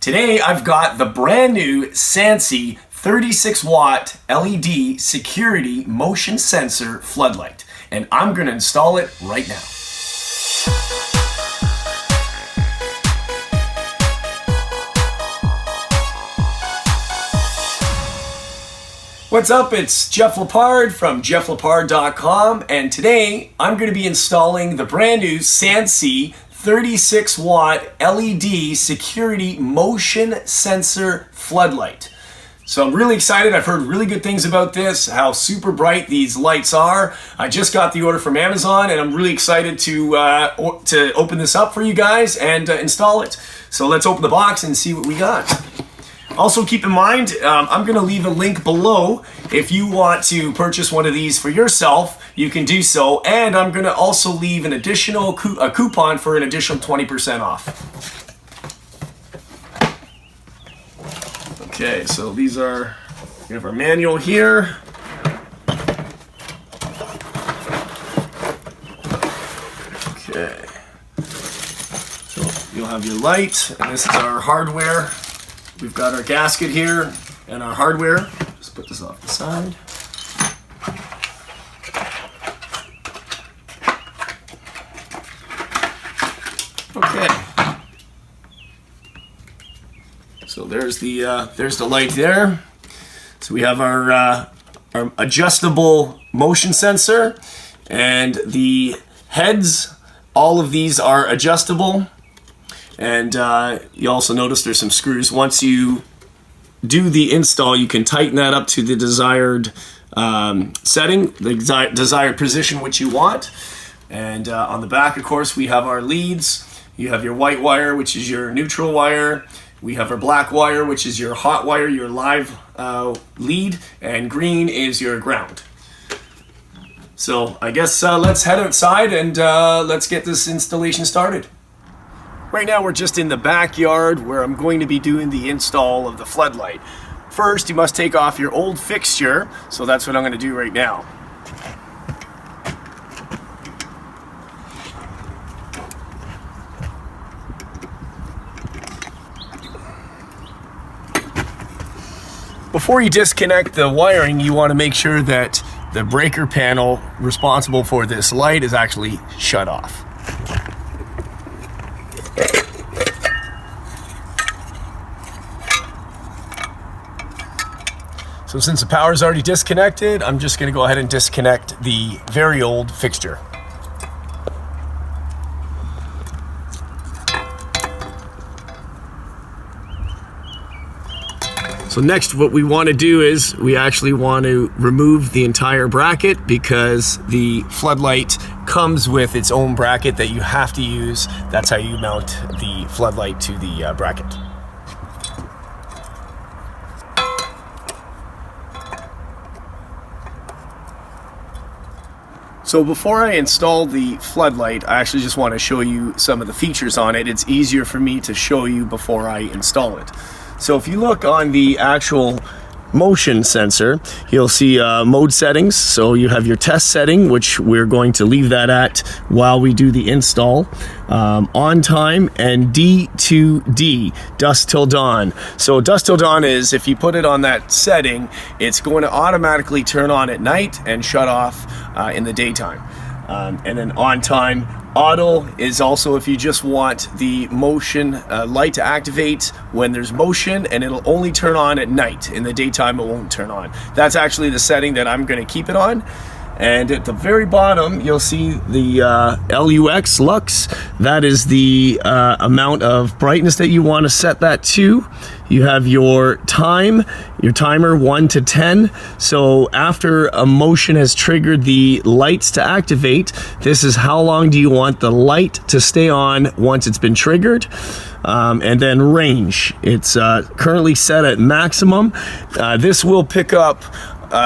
Today I've got the brand new Sansi 36W LED security motion sensor floodlight, and I'm going to install it right now. What's up? It's Jeff Lepard from jefflepard.com, and today I'm going to be installing the brand new Sansi 36W LED security motion sensor floodlight. So I'm really excited. I've heard really good things about this, how super bright these lights are. I just got the order from Amazon, and I'm really excited to open this up for you guys and install it. So let's open the box and see what we got. Also keep in mind, I'm going to leave a link below. If you want to purchase one of these for yourself, you can do so. And I'm going to also leave an additional coupon for an additional 20% off. Okay, so these are, we have our manual here. Okay, so you'll have your light, and this is our hardware. We've got our gasket here and our hardware. Just put this off the side. Okay. So there's the light there. So we have our adjustable motion sensor, and the heads. All of these are adjustable. And you also notice there's some screws. Once you do the install, you can tighten that up to the desired setting, the desired position which you want. And on the back, of course, we have our leads. You have your white wire, which is your neutral wire. We have our black wire, which is your hot wire, your live lead. And green is your ground. So I guess let's head outside and let's get this installation started. Right now we're just in the backyard where I'm going to be doing the install of the floodlight. First, you must take off your old fixture, so that's what I'm going to do right now. Before you disconnect the wiring, you want to make sure that the breaker panel responsible for this light is actually shut off. So since the power is already disconnected, I'm just going to go ahead and disconnect the very old fixture. So next, what we want to do is we actually want to remove the entire bracket, because the floodlight comes with its own bracket that you have to use. That's how you mount the floodlight to the bracket. So before I install the floodlight, I actually just want to show you some of the features on it. It's easier for me to show you before I install it. So if you look on the actual motion sensor, you'll see mode settings. So you have your test setting, which we're going to leave that at while we do the install. On time, and D2D, dusk till dawn. So dusk till dawn is, if you put it on that setting, it's going to automatically turn on at night and shut off in the daytime. And then on time, auto is also if you just want the motion light to activate when there's motion, and it'll only turn on at night. In the daytime, it won't turn on. That's actually the setting that I'm going to keep it on. And at the very bottom, you'll see the lux. That is the amount of brightness that you want to set that to. You have your timer 1 to 10. So after a motion has triggered the lights to activate, this is how long do you want the light to stay on once it's been triggered. And then range. It's currently set at maximum. This will pick up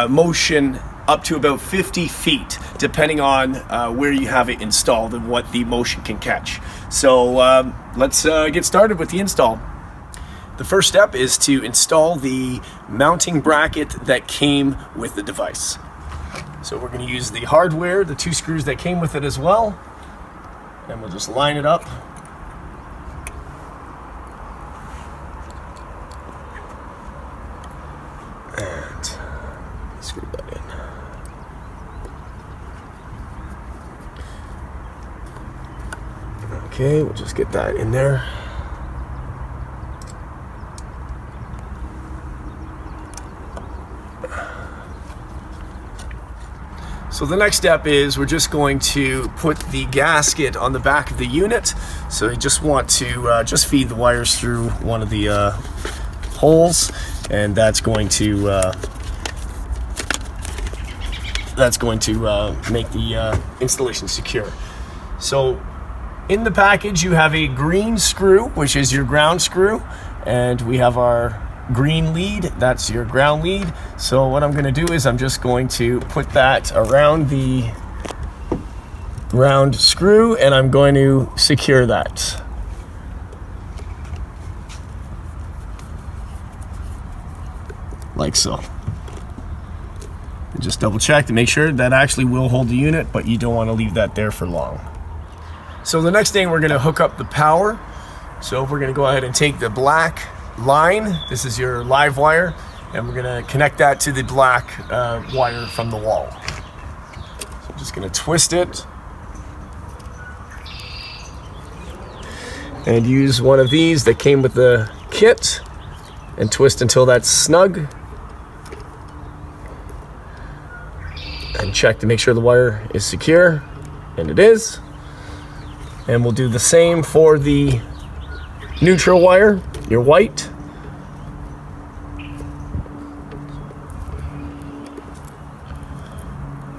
motion up to about 50 feet, depending on where you have it installed and what the motion can catch. So let's get started with the install. The first step is to install the mounting bracket that came with the device. So we're going to use the hardware, the 2 screws that came with it as well, and we'll just line it up Okay, we'll just get that in there. So the next step is we're just going to put the gasket on the back of the unit. So you just want to just feed the wires through one of the holes, and that's going to make the installation secure. So in the package you have a green screw, which is your ground screw, and we have our green lead, that's your ground lead. So what I'm going to do is I'm just going to put that around the round screw, and I'm going to secure that. Like so. And just double check to make sure that actually will hold the unit, but you don't want to leave that there for long. So the next thing, we're going to hook up the power. So we're going to go ahead and take the black line, this is your live wire, and we're going to connect that to the black wire from the wall. So I'm just going to twist it and use one of these that came with the kit and twist until that's snug, and check to make sure the wire is secure, and it is. And we'll do the same for the neutral wire, your white.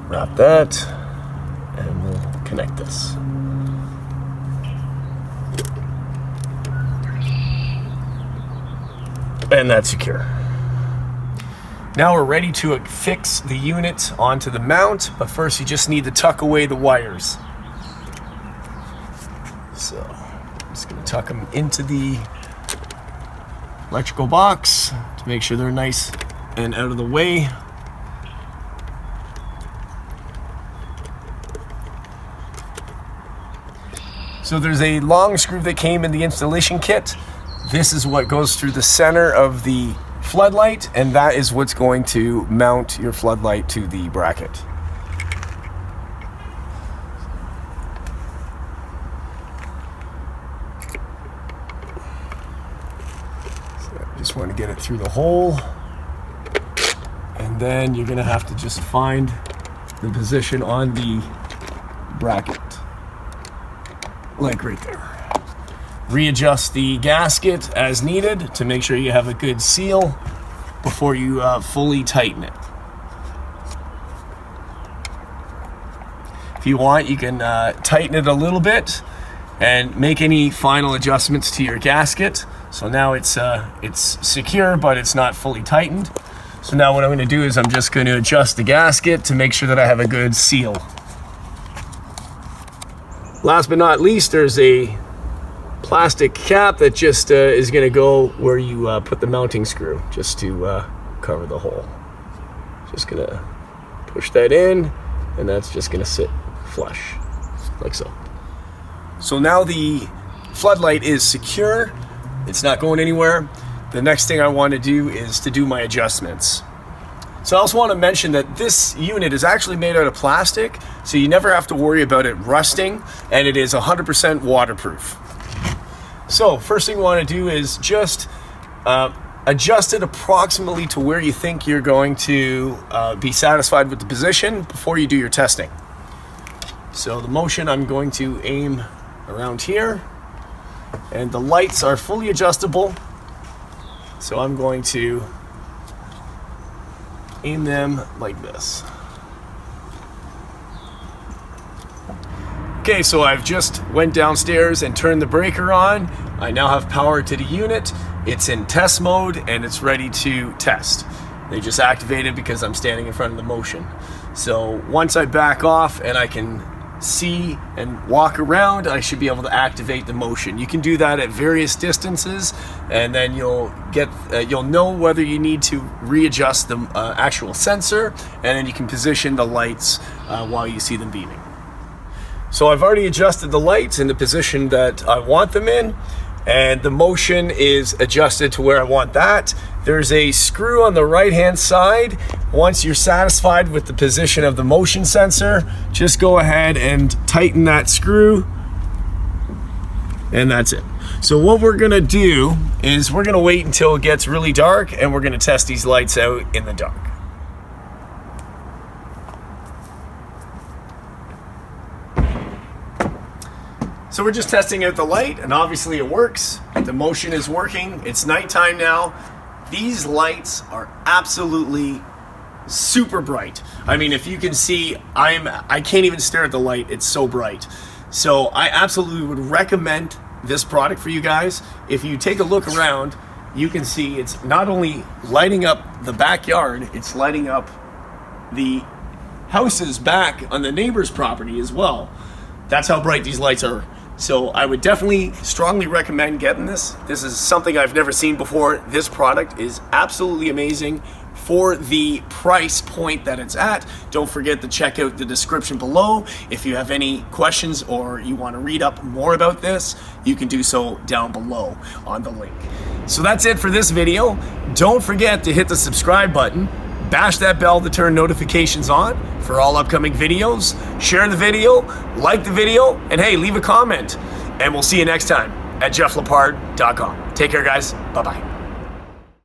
Wrap that, and we'll connect this. And that's secure. Now we're ready to fix the unit onto the mount, but first you just need to tuck away the wires. So I'm just going to tuck them into the electrical box to make sure they're nice and out of the way. So there's a long screw that came in the installation kit. This is what goes through the center of the floodlight, and that is what's going to mount your floodlight to the bracket. Just want to get it through the hole, and then you're going to have to just find the position on the bracket, like right there. Readjust the gasket as needed to make sure you have a good seal before you fully tighten it. If you want, you can tighten it a little bit and make any final adjustments to your gasket. So now it's secure, but it's not fully tightened. So now what I'm going to do is I'm just going to adjust the gasket to make sure that I have a good seal. Last but not least, there's a plastic cap that just is going to go where you put the mounting screw, just to cover the hole. Just going to push that in, and that's just going to sit flush, like so. So now the floodlight is secure. It's not going anywhere. The next thing I want to do is to do my adjustments. So I also want to mention that this unit is actually made out of plastic, so you never have to worry about it rusting, and it is 100% waterproof. So first thing we want to do is just adjust it approximately to where you think you're going to be satisfied with the position before you do your testing. So the motion, I'm going to aim around here, and the lights are fully adjustable, so I'm going to aim them like this. Okay, so I've just went downstairs and turned the breaker on. I now have power to the unit. It's in test mode and it's ready to test. They just activated because I'm standing in front of the motion. So once I back off and I can see and walk around, I should be able to activate the motion. You can do that at various distances, and then you'll know whether you need to readjust the actual sensor, and then you can position the lights while you see them beaming. So I've already adjusted the lights in the position that I want them in, and the motion is adjusted to where I want that. There's a screw on the right hand side. Once you're satisfied with the position of the motion sensor, just go ahead and tighten that screw and that's it. So what we're gonna do is we're gonna wait until it gets really dark, and we're gonna test these lights out in the dark. So we're just testing out the light, and obviously it works. The motion is working. It's nighttime now. These lights are absolutely super bright. I mean, if you can see, I can't even stare at the light. It's so bright. So I absolutely would recommend this product for you guys. If you take a look around, you can see it's not only lighting up the backyard, it's lighting up the houses back on the neighbor's property as well. That's how bright these lights are. So I would definitely strongly recommend getting this. This is something I've never seen before. This product is absolutely amazing for the price point that it's at. Don't forget to check out the description below. If you have any questions or you want to read up more about this, you can do so down below on the link. So that's it for this video. Don't forget to hit the subscribe button. Bash that bell to turn notifications on for all upcoming videos. Share the video, like the video, and hey, leave a comment. And we'll see you next time at jefflepard.com. Take care, guys. Bye-bye.